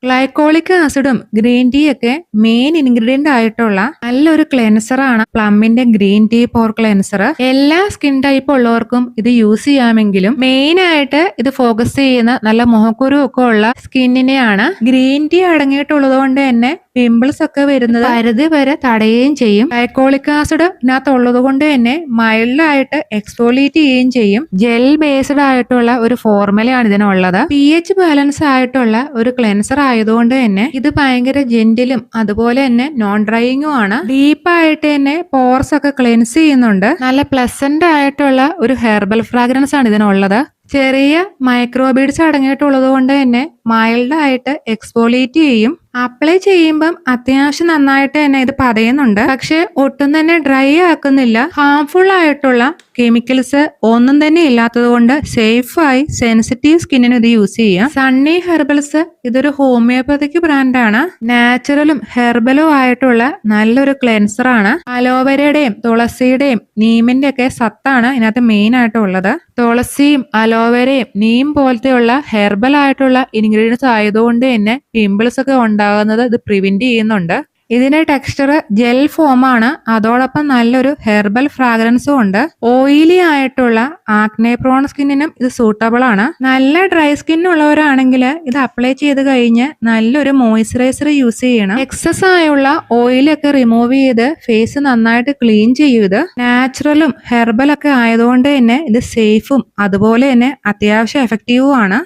Glycolic ആസിഡും green tea ഒക്കെ main ingredient ആയിട്ടുള്ള നല്ലൊരു ക്ലെൻസർ ആണ് പ്ലമ്മിന്റെ ഗ്രീൻ ടീ പോർ ക്ലെൻസർ. എല്ലാ സ്കിൻ ടൈപ്പ് ഉള്ളവർക്കും ഇത് യൂസ് ചെയ്യാമെങ്കിലും മെയിൻ ആയിട്ട് ഇത് ഫോക്കസ് ചെയ്യുന്ന നല്ല മുഖക്കുരു ഒക്കെ ഉള്ള സ്കിന്നിനെയാണ്. ഗ്രീൻ ടീ അടങ്ങിയിട്ടുള്ളത് കൊണ്ട് തന്നെ പിമ്പിൾസ് ഒക്കെ വരുന്നത് പരിധി വരെ തടയുകയും ചെയ്യും. ഗ്ലൈക്കോളിക് ആസിഡ് ഇതിനകത്ത് ഉള്ളത് കൊണ്ട് തന്നെ മൈൽഡ് ആയിട്ട് എക്സ്ഫോളിയേറ്റ് ചെയ്യുകയും ചെയ്യും. ജെൽ ബേസ്ഡ് ആയിട്ടുള്ള ഒരു ഫോർമുലയാണ് ഇതിനുള്ളത്. pH ബാലൻസ് ആയിട്ടുള്ള ഒരു ക്ലെൻസർ ആയതുകൊണ്ട് തന്നെ ഇത് ഭയങ്കര ജെന്റിലും അതുപോലെ തന്നെ നോൺ ഡ്രൈയിങ്ങും ആണ്. ഡീപ്പായിട്ട് തന്നെ പോർസ് ഒക്കെ ക്ലെൻസ് ചെയ്യുന്നുണ്ട്. നല്ല പ്ലസന്റ് ആയിട്ടുള്ള ഒരു ഹെർബൽ ഫ്രാഗ്രൻസ് ആണ് ഇതിനുള്ളത്. ചെറിയ മൈക്രോബീഡ്സ് അടങ്ങിയിട്ടുള്ളത് കൊണ്ട് തന്നെ മൈൽഡ് ആയിട്ട് എക്സ്ഫോളിയേറ്റ് ചെയ്യും. അപ്ലൈ ചെയ്യുമ്പം അത്യാവശ്യം നന്നായിട്ട് തന്നെ ഇത് പതയുന്നുണ്ട്. പക്ഷെ ഒട്ടും തന്നെ ഡ്രൈ ആക്കുന്നില്ല. ഹാംഫുൾ ആയിട്ടുള്ള കെമിക്കൽസ് ഒന്നും തന്നെ ഇല്ലാത്തത് കൊണ്ട് സേഫായി സെൻസിറ്റീവ് സ്കിന്നിന് ഇത് യൂസ് ചെയ്യാം. സണ്ണി ഹെർബൽസ് ഇതൊരു ഹോമിയോപ്പതിക് ബ്രാൻഡാണ്. നാച്ചുറലും ഹെർബലും ആയിട്ടുള്ള നല്ലൊരു ക്ലെൻസർ ആണ്. അലോവേരയുടെയും തുളസിയുടെയും നീമിന്റെ ഒക്കെ സത്താണ് ഇതിനകത്ത് മെയിൻ ആയിട്ടുള്ളത്. തുളസിയും അലോവേരയും നീം പോലത്തെയുള്ള ഹെർബൽ ആയിട്ടുള്ള ഇൻഗ്രീഡിയൻസ് ആയതുകൊണ്ട് തന്നെ പിമ്പിൾസ് ഒക്കെ ഉണ്ടാകുന്നത് ഇത് പ്രിവെന്റ് ചെയ്യുന്നുണ്ട്. ഇതിന്റെ ടെക്സ്ചർ ജെൽ ഫോം ആണ്. അതോടൊപ്പം നല്ലൊരു ഹെർബൽ ഫ്രാഗ്രൻസും ഉണ്ട്. ഓയിലി ആയിട്ടുള്ള ആക്നെ പ്രോൺ സ്കിന്നിനും ഇത് സൂട്ടബിൾ ആണ്. നല്ല ഡ്രൈ സ്കിൻ ഉള്ളവരാണെങ്കിൽ ഇത് അപ്ലൈ ചെയ്ത് കഴിഞ്ഞ് നല്ലൊരു മോയ്സ്ചറൈസർ യൂസ് ചെയ്യണം. എക്സസ് ആയുള്ള ഓയിലൊക്കെ റിമൂവ് ചെയ്ത് ഫേസ് നന്നായിട്ട് ക്ലീൻ ചെയ്യും. ഇത് നാച്ചുറലും ഹെർബൽ ഒക്കെ ആയതുകൊണ്ട് തന്നെ ഇത് സേഫും അതുപോലെ തന്നെ അത്യാവശ്യം എഫക്റ്റീവും ആണ്.